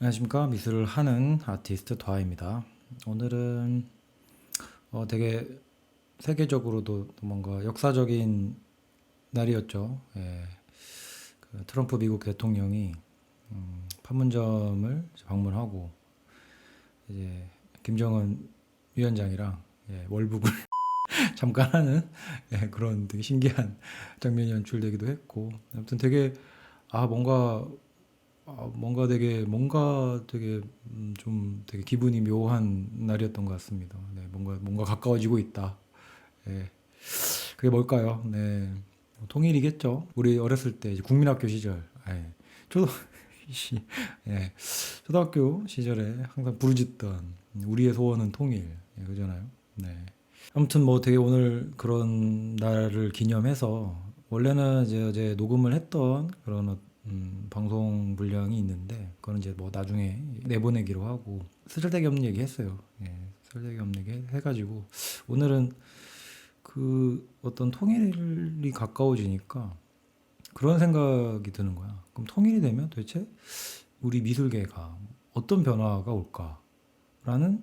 안녕하십니까. 미술을 하는 아티스트 더하입니다. 오늘은 되게 세계적으로도 뭔가 역사적인 날이었죠. 예, 그 트럼프 미국 대통령이 판문점을 방문하고 이제 김정은 위원장이랑 월북을 잠깐 하는 그런 되게 신기한 장면이 연출되기도 했고, 아무튼 되게 뭔가 뭔가 되게 좀 되게 기분이 묘한 날이었던 것 같습니다. 네, 뭔가 가까워지고 있다. 예, 그게 뭘까요? 네, 뭐 통일이겠죠. 우리 어렸을 때 이제 국민학교 시절, 초등 시- 예, 초등학교 시절에 항상 부르짖던 우리의 소원은 통일, 그잖아요. 네. 아무튼 뭐 되게 오늘 그런 날을 기념해서 원래는 이제 어제 녹음을 했던 그런 방송 분량이 있는데 그거는 이제 뭐 나중에 내보내기로 하고 쓰잘데기 없는 얘기 했어요. 쓰잘데기 없는 얘기 해가지고 오늘은 그 어떤 통일이 가까워지니까 그런 생각이 드는 거야. 그럼 통일이 되면 도대체 우리 미술계가 어떤 변화가 올까라는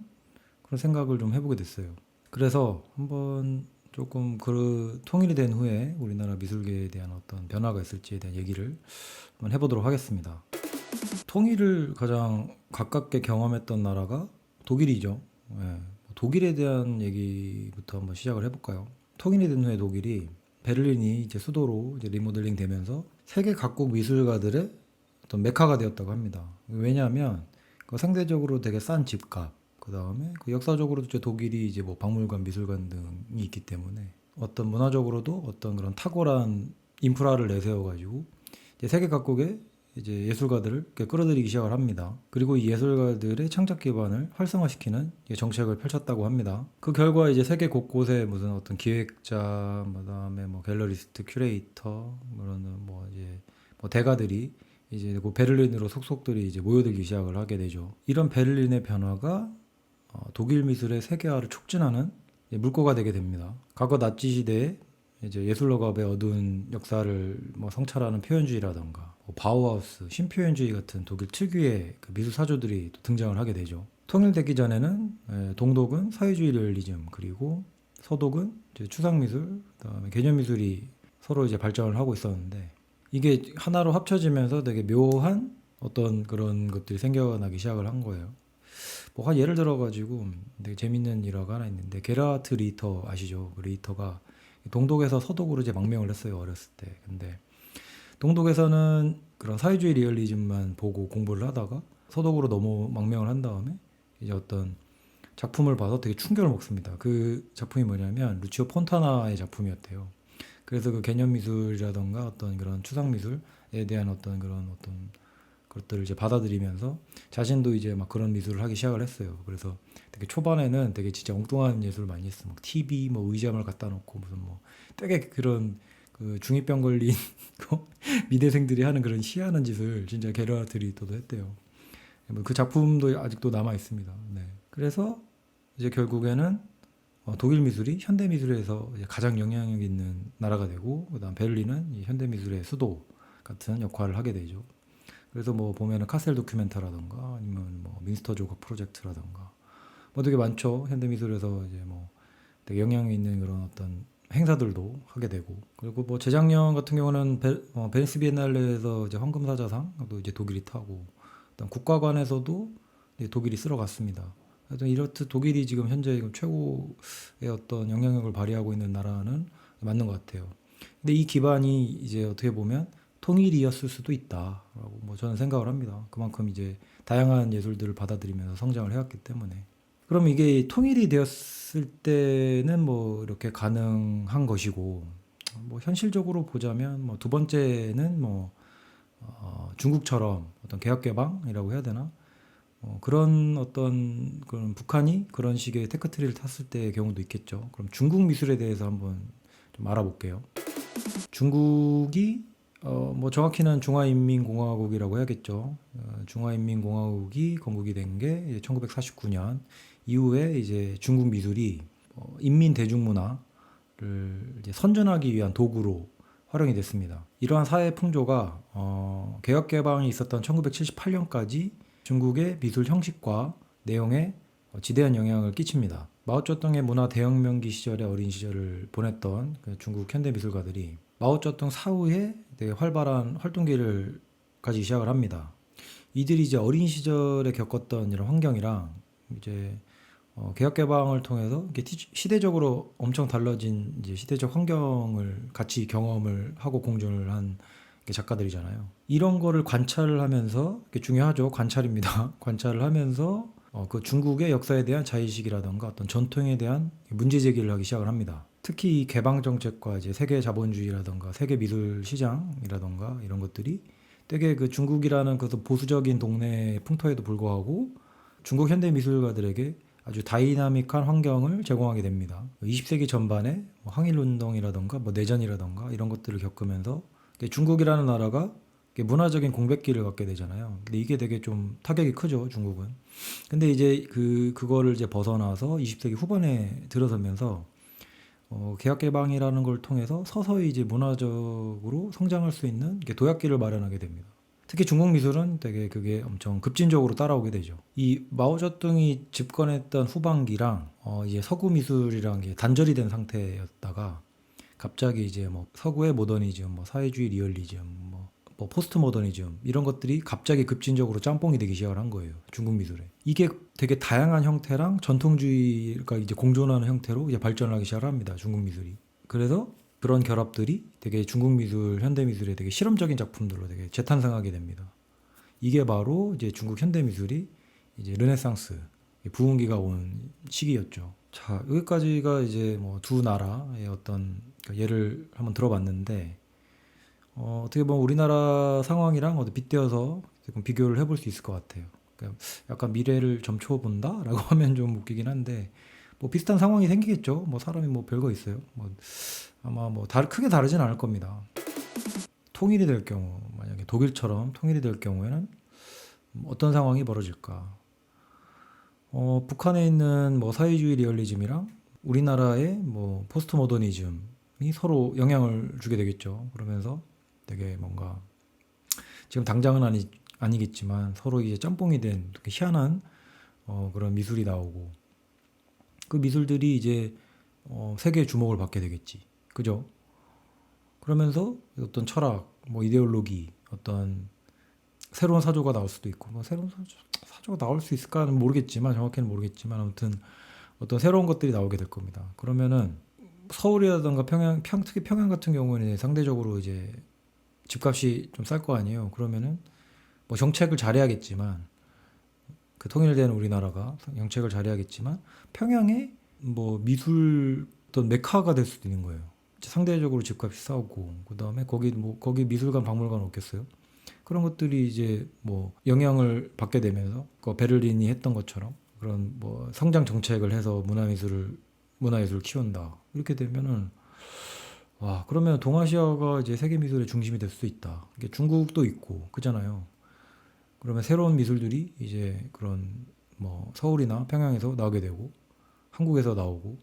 그런 생각을 좀 해보게 됐어요. 그래서 한번 조금 그 통일이 된 후에 우리나라 미술계에 대한 어떤 변화가 있을지에 대한 얘기를 한번 해보도록 하겠습니다. 통일을 가장 가깝게 경험했던 나라가 독일이죠. 독일에 대한 얘기부터 한번 시작을 해볼까요? 통일이 된 후에 독일이 베를린이 이제 수도로 이제 리모델링 되면서 세계 각국 미술가들의 어떤 메카가 되었다고 합니다. 왜냐하면 그 상대적으로 되게 싼 집값, 그 다음에 그 역사적으로도 이제 독일이 이제 뭐 박물관, 미술관 등이 있기 때문에 어떤 문화적으로도 어떤 그런 탁월한 인프라를 내세워가지고 이제 세계 각국의 이제 예술가들을 이렇게 끌어들이기 시작을 합니다. 그리고 이 예술가들의 창작 기반을 활성화시키는 정책을 펼쳤다고 합니다. 그 결과 이제 세계 곳곳에 무슨 어떤 기획자, 그다음에 뭐 갤러리스트, 큐레이터, 뭐 이제 뭐 대가들이 이제 그 베를린으로 속속들이 이제 모여들기 시작을 하게 되죠. 이런 베를린의 변화가 독일 미술의 세계화를 촉진하는 물꼬가 되게 됩니다. 과거 나치 시대에 이제 예술가의 어두운 역사를 뭐 성찰하는 표현주의라던가 뭐 바우하우스, 신표현주의 같은 독일 특유의 그 미술 사조들이 또 등장을 하게 되죠. 통일되기 전에는 동독은 사회주의 리얼리즘, 그리고 서독은 이제 추상미술, 그다음에 개념미술이 서로 이제 발전을 하고 있었는데 이게 하나로 합쳐지면서 되게 묘한 어떤 그런 것들이 생겨나기 시작을 한 거예요. 뭐 예를 들어가지고 되게 재밌는 일화가 하나 있는데 게라트 리터 아시죠? 그 리터가 동독에서 서독으로 이제 망명을 했어요, 어렸을 때. 근데 동독에서는 그런 사회주의 리얼리즘만 보고 공부를 하다가 서독으로 너무 망명을 한 다음에 이제 어떤 작품을 봐서 되게 충격을 먹습니다. 그 작품이 뭐냐면 루치오 폰타나의 작품이었대요. 그래서 그 개념 미술이라던가 어떤 그런 추상 미술에 대한 어떤 그런 어떤 것들을 이제 받아들이면서 자신도 이제 막 그런 미술을 하기 시작을 했어요. 그래서 되게 초반에는 되게 진짜 엉뚱한 예술을 많이 했어. 막 TV 뭐 의자만 갖다 놓고 무슨 뭐 되게 그런 그 중이병 걸린 미대생들이 하는 그런 희한한 짓을 진짜 게르하르트 리터도 했대요. 뭐그 작품도 아직도 남아 있습니다. 네. 그래서 이제 결국에는 독일 미술이 현대 미술에서 가장 영향력 있는 나라가 되고, 그다음 베를린은 이 현대 미술의 수도 같은 역할을 하게 되죠. 그래서 뭐 보면은 카셀 도큐멘터라던가 아니면 뭐 민스터 조각 프로젝트라던가 뭐 되게 많죠. 현대 미술에서 이제 뭐 되게 영향이 있는 그런 어떤 행사들도 하게 되고, 그리고 뭐 재작년 같은 경우는 베니스 비엔날레에서 이제 황금사자상도 이제 독일이 타고, 일단 국가관에서도 이제 독일이 쓸어갔습니다. 하여튼 이렇듯 독일이 지금 현재 최고의 어떤 영향력을 발휘하고 있는 나라는 맞는 것 같아요. 근데 이 기반이 이제 어떻게 보면 통일이었을 수도 있다라고 뭐 저는 생각을 합니다. 그만큼 이제 다양한 예술들을 받아들이면서 성장을 해왔기 때문에. 그럼 이게 통일이 되었을 때는 뭐 이렇게 가능한 것이고, 뭐 현실적으로 보자면 뭐 두 번째는 뭐 중국처럼 어떤 개혁개방이라고 해야 되나? 그런 어떤 그런 북한이 그런 식의 테크트리를 탔을 때의 경우도 있겠죠. 그럼 중국 미술에 대해서 한번 좀 알아볼게요. 중국이 뭐 정확히는 중화인민공화국이라고 해야겠죠. 중화인민공화국이 건국이 된 게 1949년 이후에 이제 중국 미술이 인민 대중문화를 이제 선전하기 위한 도구로 활용이 됐습니다. 이러한 사회 풍조가 개혁 개방이 있었던 1978년까지 중국의 미술 형식과 내용에 지대한 영향을 끼칩니다. 마오쩌둥의 문화 대혁명기 시절의 어린 시절을 보냈던 그 중국 현대 미술가들이 마오쩌둥 사후에 되게 활발한 활동기를 가지기 시작을 합니다. 이들이 이제 어린 시절에 겪었던 이런 환경이랑 이제 개혁 개방을 통해서 이렇게 시대적으로 엄청 달라진 이제 시대적 환경을 같이 경험을 하고 공존을 한 작가들이잖아요. 이런 거를 관찰을 하면서 중요하죠. 관찰입니다. 관찰을 하면서 그 중국의 역사에 대한 자의식이라던가 어떤 전통에 대한 문제 제기를 하기 시작을 합니다. 특히 이 개방 정책과 이제 세계 자본주의라던가 세계 미술 시장이라던가 이런 것들이 되게 그 중국이라는 그 보수적인 동네 풍토에도 불구하고 중국 현대 미술가들에게 아주 다이나믹한 환경을 제공하게 됩니다. 20세기 전반에 뭐 항일운동이라던가 뭐 내전이라던가 이런 것들을 겪으면서 중국이라는 나라가 문화적인 공백기를 갖게 되잖아요. 근데 이게 되게 좀 타격이 크죠, 중국은. 근데 이제 그거를 이제 벗어나서 20세기 후반에 들어서면서 개혁 개방이라는 걸 통해서 서서히 이제 문화적으로 성장할 수 있는 도약기를 마련하게 됩니다. 특히 중국 미술은 되게 그게 엄청 급진적으로 따라오게 되죠. 이 마오쩌둥이 집권했던 후반기랑 이제 서구 미술이랑 이게 단절이 된 상태였다가 갑자기 이제 뭐 서구의 모더니즘, 뭐 사회주의 리얼리즘, 뭐 포스트 모더니즘 이런 것들이 갑자기 급진적으로 짬뽕이 되기 시작을 한 거예요. 중국 미술에. 이게 되게 다양한 형태랑 전통주의가 이제 공존하는 형태로 이제 발전을 하기 시작을 합니다. 중국 미술이. 그래서 그런 결합들이 되게 중국 미술, 현대 미술의 되게 실험적인 작품들로 되게 재탄생하게 됩니다. 이게 바로 이제 중국 현대 미술이 이제 르네상스 부흥기가 온 시기였죠. 자, 여기까지가 이제 뭐 두 나라의 어떤 예를 한번 들어봤는데 어떻게 보면 우리나라 상황이랑 빗대어서 조금 비교를 해볼 수 있을 것 같아요. 그러니까 약간 미래를 점쳐본다라고 하면 좀 웃기긴 한데 뭐 비슷한 상황이 생기겠죠. 뭐 사람이 뭐 별거 있어요. 뭐 아마 뭐 크게 다르진 않을 겁니다. 통일이 될 경우 만약에 독일처럼 통일이 될 경우에는 어떤 상황이 벌어질까? 북한에 있는 뭐 사회주의 리얼리즘이랑 우리나라의 뭐 포스트 모더니즘이 서로 영향을 주게 되겠죠. 그러면서 되게 뭔가 지금 당장은 아니겠지만 서로 이제 짬뽕이 된 희한한 그런 미술이 나오고 그 미술들이 이제 세계의 주목을 받게 되겠지. 그죠? 그러면서 어떤 철학, 뭐 이데올로기, 어떤 새로운 사조가 나올 수도 있고, 뭐 새로운 사조가 나올 수 있을까는 모르겠지만, 정확히는 모르겠지만, 아무튼 어떤 새로운 것들이 나오게 될 겁니다. 그러면은 서울이라든가 특히 평양 같은 경우는 상대적으로 이제 집값이 좀 쌀 거 아니에요. 그러면은 뭐 정책을 잘해야겠지만, 그 통일된 우리나라가 정책을 잘해야겠지만, 평양에 뭐 미술 어떤 메카가 될 수도 있는 거예요. 상대적으로 집값이 싸고, 그 다음에 거기 미술관, 박물관 없겠어요? 그런 것들이 이제 뭐 영향을 받게 되면서 그 베를린이 했던 것처럼 그런 뭐 성장 정책을 해서 문화예술을 키운다. 이렇게 되면은 와, 그러면 동아시아가 이제 세계 미술의 중심이 될 수 있다. 이게 중국도 있고 그잖아요. 그러면 새로운 미술들이 이제 그런 뭐 서울이나 평양에서 나오게 되고 한국에서 나오고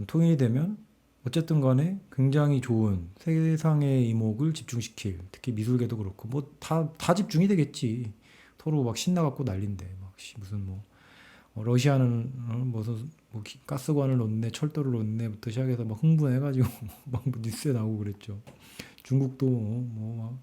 통일이 되면 어쨌든 간에 굉장히 좋은 세상의 이목을 집중시킬 특히 미술계도 그렇고 뭐 다 집중이 되겠지. 서로 막 신나갖고 난린데 막 무슨 뭐 러시아는 무슨 뭐 가스관을 놓네 철도를 놓네부터 시작해서 막 흥분해가지고 막 뉴스에 나오고 그랬죠. 중국도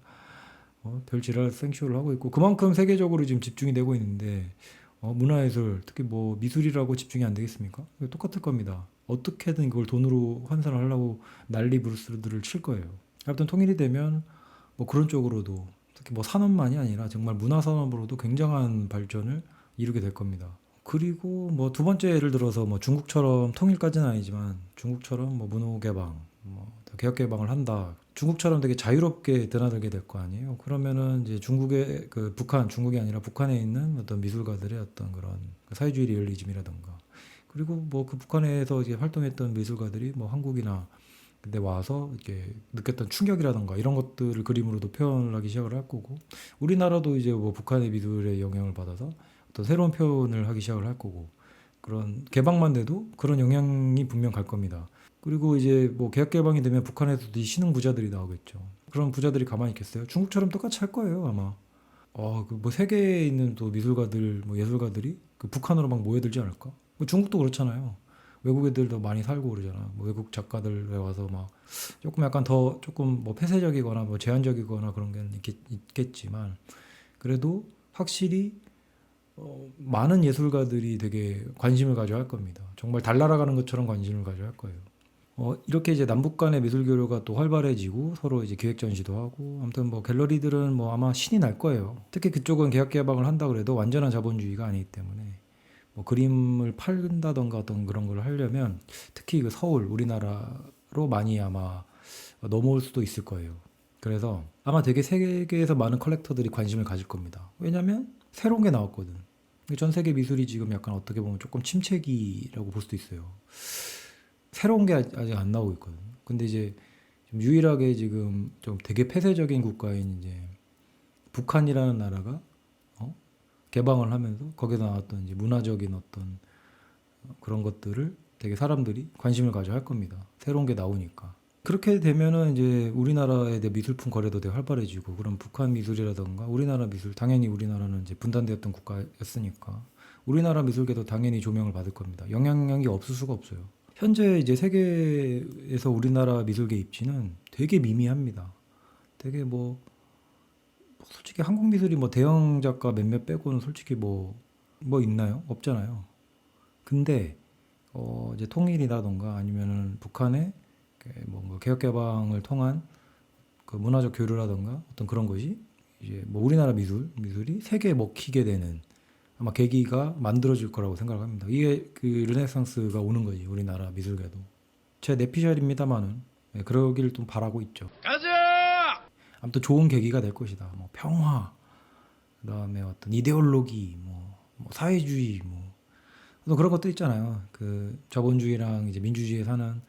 별 지랄 생쇼를 하고 있고 그만큼 세계적으로 지금 집중이 되고 있는데 문화예술 특히 뭐 미술이라고 집중이 안 되겠습니까? 똑같을 겁니다. 어떻게든 그걸 돈으로 환산을 하려고 난리 브루스들을 칠 거예요. 아무튼 통일이 되면 뭐 그런 쪽으로도 특히 뭐 산업만이 아니라 정말 문화 산업으로도 굉장한 발전을 이루게 될 겁니다. 그리고 뭐 두 번째 예를 들어서 뭐 중국처럼 통일까지는 아니지만 중국처럼 뭐 문호 개방, 뭐 개혁 개방을 한다. 중국처럼 되게 자유롭게 드나들게 될 거 아니에요. 그러면은 이제 중국의 중국이 아니라 북한에 있는 어떤 미술가들의 어떤 그런 사회주의 리얼리즘이라던가 그리고 뭐 그 북한에서 이제 활동했던 미술가들이 뭐 한국이나 근데 와서 이렇게 느꼈던 충격이라던가 이런 것들을 그림으로도 표현을 하기 시작을 할 거고 우리나라도 이제 뭐 북한의 미술의 영향을 받아서 어떤 새로운 표현을 하기 시작을 할 거고 그런 개방만 돼도 그런 영향이 분명 갈 겁니다. 그리고 이제 뭐 개혁 개방이 되면 북한에서도 이 신흥 부자들이 나오겠죠. 그런 부자들이 가만히 있겠어요? 중국처럼 똑같이 할 거예요, 아마. 그 뭐 세계에 있는 또 미술가들, 뭐 예술가들이 그 북한으로 막 모여들지 않을까? 뭐 중국도 그렇잖아요. 외국 애들도 많이 살고 그러잖아. 뭐 외국 작가들 와서 막 조금 약간 더 조금 뭐 폐쇄적이거나 뭐 제한적이거나 그런 게 있겠지만 그래도 확실히 많은 예술가들이 되게 관심을 가져야 할 겁니다. 정말 달 날아가는 것처럼 관심을 가져야 할 거예요. 이렇게 이제 남북 간의 미술 교류가 또 활발해지고 서로 이제 기획 전시도 하고 아무튼 뭐 갤러리들은 뭐 아마 신이 날 거예요. 특히 그쪽은 계약 개방을 한다 그래도 완전한 자본주의가 아니기 때문에 뭐 그림을 팔는다던가 어떤 그런 걸 하려면 특히 그 서울 우리나라로 많이 아마 넘어올 수도 있을 거예요. 그래서 아마 되게 세계에서 많은 컬렉터들이 관심을 가질 겁니다. 왜냐면 새로운 게 나왔거든. 전 세계 미술이 지금 약간 어떻게 보면 조금 침체기라고 볼 수도 있어요. 새로운 게 아직 안 나오고 있거든요. 근데 이제 좀 유일하게 지금 좀 되게 폐쇄적인 국가인 이제 북한이라는 나라가 개방을 하면서 거기서 나왔던 이제 문화적인 어떤 그런 것들을 되게 사람들이 관심을 가져 할 겁니다. 새로운 게 나오니까. 그렇게 되면은 이제 우리나라의 미술품 거래도 되게 활발해지고 그럼 북한 미술이라던가 우리나라 미술 당연히 우리나라는 이제 분단되었던 국가였으니까 우리나라 미술계도 당연히 조명을 받을 겁니다. 영향력이 없을 수가 없어요. 현재 이제 세계에서 우리나라 미술계 입지는 되게 미미합니다. 되게 뭐 솔직히 한국 미술이 뭐 대형 작가 몇몇 빼고는 솔직히 뭐 있나요? 없잖아요. 근데 이제 통일이라던가 아니면은 북한의 뭔가 개혁 개방을 통한 그 문화적 교류라던가 어떤 그런 것이 이제 뭐 우리나라 미술이 세계에 먹히게 되는 아마 계기가 만들어질 거라고 생각을 합니다. 이게 그 르네상스가 오는 거지 우리나라 미술계도. 제 내피셜입니다만은 그러길 좀 바라고 있죠. 가자! 아무튼 좋은 계기가 될 것이다. 뭐 평화, 그다음에 어떤 이데올로기, 뭐 사회주의, 또 그런 것도 있잖아요. 그 자본주의랑 이제 민주주의에 사는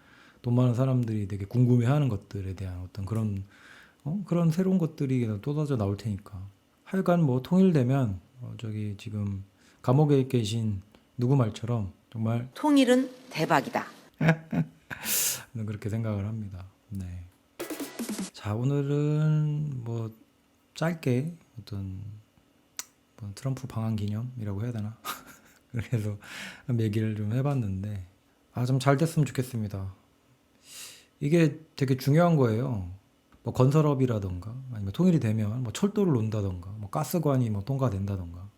돈 많은 사람들이 되게 궁금해하는 것들에 대한 어떤 그런 새로운 것들이 쏟아져 나올 테니까. 하여간 뭐 통일되면 저기 지금 감옥에 계신 누구 말처럼 정말 통일은 대박이다. 그렇게 생각을 합니다. 네. 자, 오늘은 뭐 짧게 어떤 뭐 트럼프 방한 기념이라고 해야 되나? 그래서 얘기를 좀 해봤는데 좀 잘 됐으면 좋겠습니다. 이게 되게 중요한 거예요. 뭐 건설업이라던가 아니면 통일이 되면 뭐 철도를 논다던가 뭐 가스관이 뭐 통과된다던가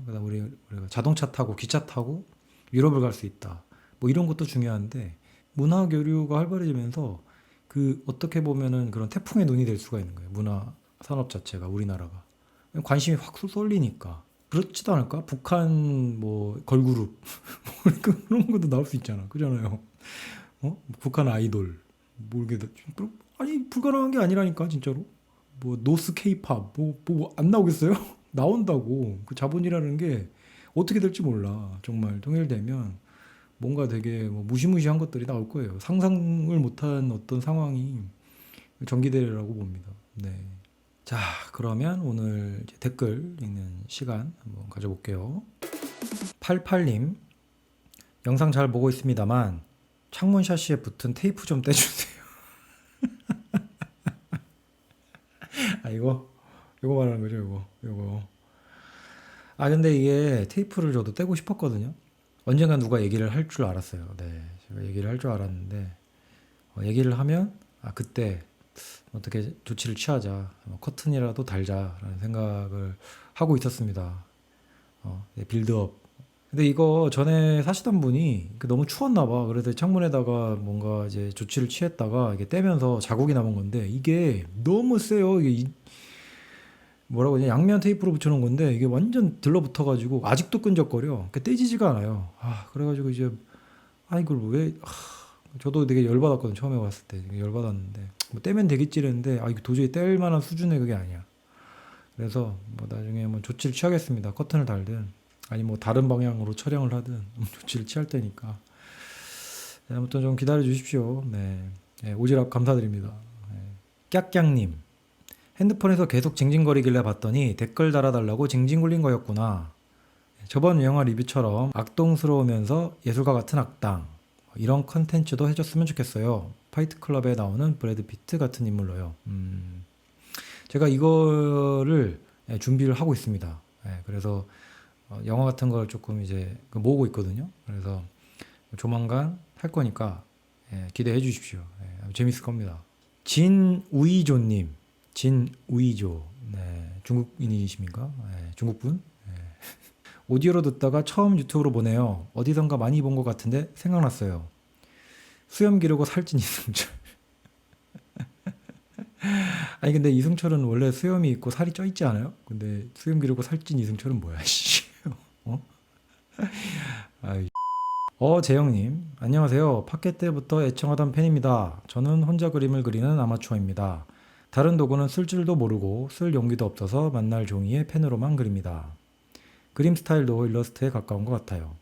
그다음 우리가 자동차 타고 기차 타고 유럽을 갈 수 있다. 뭐 이런 것도 중요한데 문화 교류가 활발해지면서 그 어떻게 보면은 그런 태풍의 눈이 될 수가 있는 거예요. 문화 산업 자체가 우리나라가 관심이 확 쏠리니까 그렇지도 않을까? 북한 뭐 걸그룹 뭐 그런 것도 나올 수 있잖아. 그잖아요. 북한 아이돌 모르게 아니 불가능한 게 아니라니까 진짜로. 뭐 노스 케이팝 뭐 안 나오겠어요? 나온다고. 그 자본이라는 게 어떻게 될지 몰라. 정말 통일되면 뭔가 되게 뭐 무시무시한 것들이 나올 거예요. 상상을 못한 어떤 상황이 전기되리라고 봅니다. 네. 자, 그러면 오늘 이제 댓글 읽는 시간 한번 가져볼게요. 88님, 영상 잘 보고 있습니다만 창문 샤시에 붙은 테이프 좀 떼주세요. 이거 말하는 거죠, 이거. 근데 이게 테이프를 저도 떼고 싶었거든요. 언젠가 누가 얘기를 할 줄 알았어요. 네, 제가 얘기를 할 줄 알았는데 얘기를 하면 그때 어떻게 조치를 취하자, 커튼이라도 달자라는 생각을 하고 있었습니다. 빌드업. 근데 이거 전에 사시던 분이 너무 추웠나 봐. 그래서 창문에다가 뭔가 이제 조치를 취했다가 이게 떼면서 자국이 남은 건데 이게 너무 세요. 이게 뭐라고 하냐, 양면 테이프로 붙여놓은 건데 이게 완전 들러붙어가지고 아직도 끈적거려. 떼지지가 않아요. 그래가지고 이제 이걸 왜 저도 되게 열받았거든. 처음에 왔을 때 되게 열받았는데 뭐 떼면 되겠지 했는데 이거 도저히 뗄 만한 수준의 그게 아니야. 그래서 뭐 나중에 뭐 조치를 취하겠습니다. 커튼을 달든 아니 뭐 다른 방향으로 촬영을 하든 조치를 취할 테니까. 네, 아무튼 좀 기다려 주십시오. 네, 오지랖 감사드립니다. 깍깍님, 핸드폰에서 계속 징징거리길래 봤더니 댓글 달아달라고 징징 굴린 거였구나. 저번 영화 리뷰처럼 악동스러우면서 예술가 같은 악당, 이런 컨텐츠도 해줬으면 좋겠어요. 파이트클럽에 나오는 브래드 피트 같은 인물로요. 제가 이거를 준비를 하고 있습니다. 그래서 영화 같은 걸 조금 이제 모으고 있거든요. 그래서 조만간 할 거니까 기대해 주십시오. 재밌을 겁니다. 진우이조님, 진우이조, 중국인이십니까? 중국분? 오디오로 듣다가 처음 유튜브로 보네요. 어디선가 많이 본 것 같은데 생각났어요. 수염 기르고 살찐 이승철. 아니 근데 이승철은 원래 수염이 있고 살이 쪄 있지 않아요? 근데 수염 기르고 살찐 이승철은 뭐야? 씨. 어? 아이. 재영님, 안녕하세요. 팟캐 때부터 애청하던 팬입니다. 저는 혼자 그림을 그리는 아마추어입니다. 다른 도구는 쓸 줄도 모르고 쓸 용기도 없어서 만날 종이에 펜으로만 그립니다. 그림 스타일도 일러스트에 가까운 것 같아요.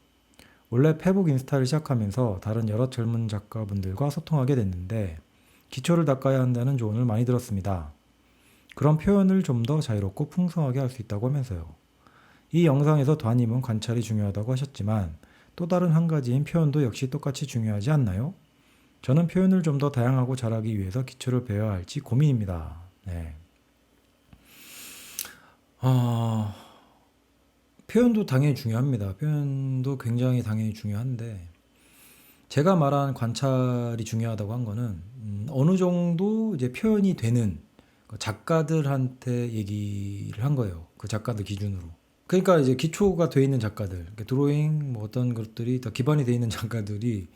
원래 페북 인스타를 시작하면서 다른 여러 젊은 작가분들과 소통하게 됐는데 기초를 닦아야 한다는 조언을 많이 들었습니다. 그런 표현을 좀 더 자유롭고 풍성하게 할 수 있다고 하면서요. 이 영상에서 다님은 관찰이 중요하다고 하셨지만 또 다른 한 가지인 표현도 역시 똑같이 중요하지 않나요? 저는 표현을 좀 더 다양하고 잘하기 위해서 기초를 배워야 할지 고민입니다. 네. 표현도 당연히 중요합니다. 표현도 굉장히 당연히 중요한데 제가 말한 관찰이 중요하다고 한 거는 어느 정도 이제 표현이 되는 작가들한테 얘기를 한 거예요. 그 작가들 기준으로. 그러니까 이제 기초가 돼 있는 작가들, 그러니까 드로잉 뭐 어떤 것들이 다 기반이 돼 있는 작가들이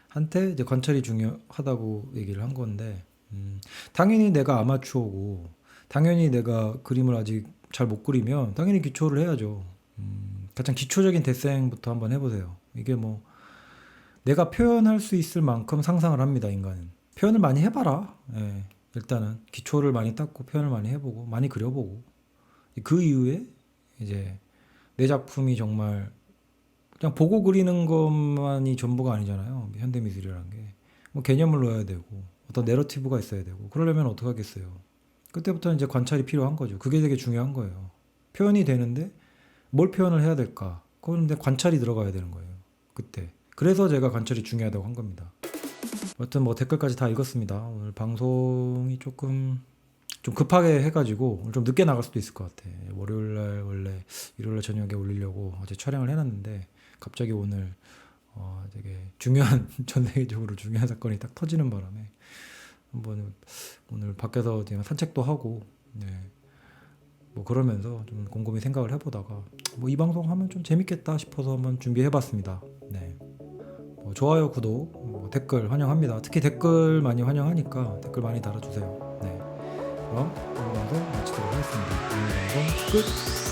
한테 이제 관찰이 중요하다고 얘기를 한 건데 당연히 내가 아마추어고 당연히 내가 그림을 아직 잘 못 그리면 당연히 기초를 해야죠. 가장 기초적인 데생부터 한번 해보세요. 이게 뭐 내가 표현할 수 있을 만큼 상상을 합니다. 인간은 표현을 많이 해봐라. 일단은 기초를 많이 닦고 표현을 많이 해보고 많이 그려보고 그 이후에 이제 내 작품이 정말 그냥 보고 그리는 것만이 전부가 아니잖아요. 현대미술이라는 게 뭐 개념을 넣어야 되고 어떤 내러티브가 있어야 되고 그러려면 어떻게 하겠어요. 그때부터 이제 관찰이 필요한 거죠. 그게 되게 중요한 거예요. 표현이 되는데 뭘 표현을 해야 될까? 그건 근데 관찰이 들어가야 되는 거예요. 그때. 그래서 제가 관찰이 중요하다고 한 겁니다. 아무튼 뭐 댓글까지 다 읽었습니다. 오늘 방송이 조금 좀 급하게 해가지고 오늘 좀 늦게 나갈 수도 있을 것 같아. 월요일날 원래 일요일날 저녁에 올리려고 어제 촬영을 해놨는데 갑자기 오늘 되게 중요한 전 세계적으로 중요한 사건이 딱 터지는 바람에 한번 오늘 밖에서 그냥 산책도 하고 뭐 그러면서 좀 곰곰이 생각을 해보다가 뭐 이 방송 하면 좀 재밌겠다 싶어서 한번 준비해봤습니다. 뭐 좋아요, 구독, 뭐 댓글 환영합니다. 특히 댓글 많이 환영하니까 댓글 많이 달아주세요. 그럼 오늘 방송 마치도록 하겠습니다. 오늘 방송 끝!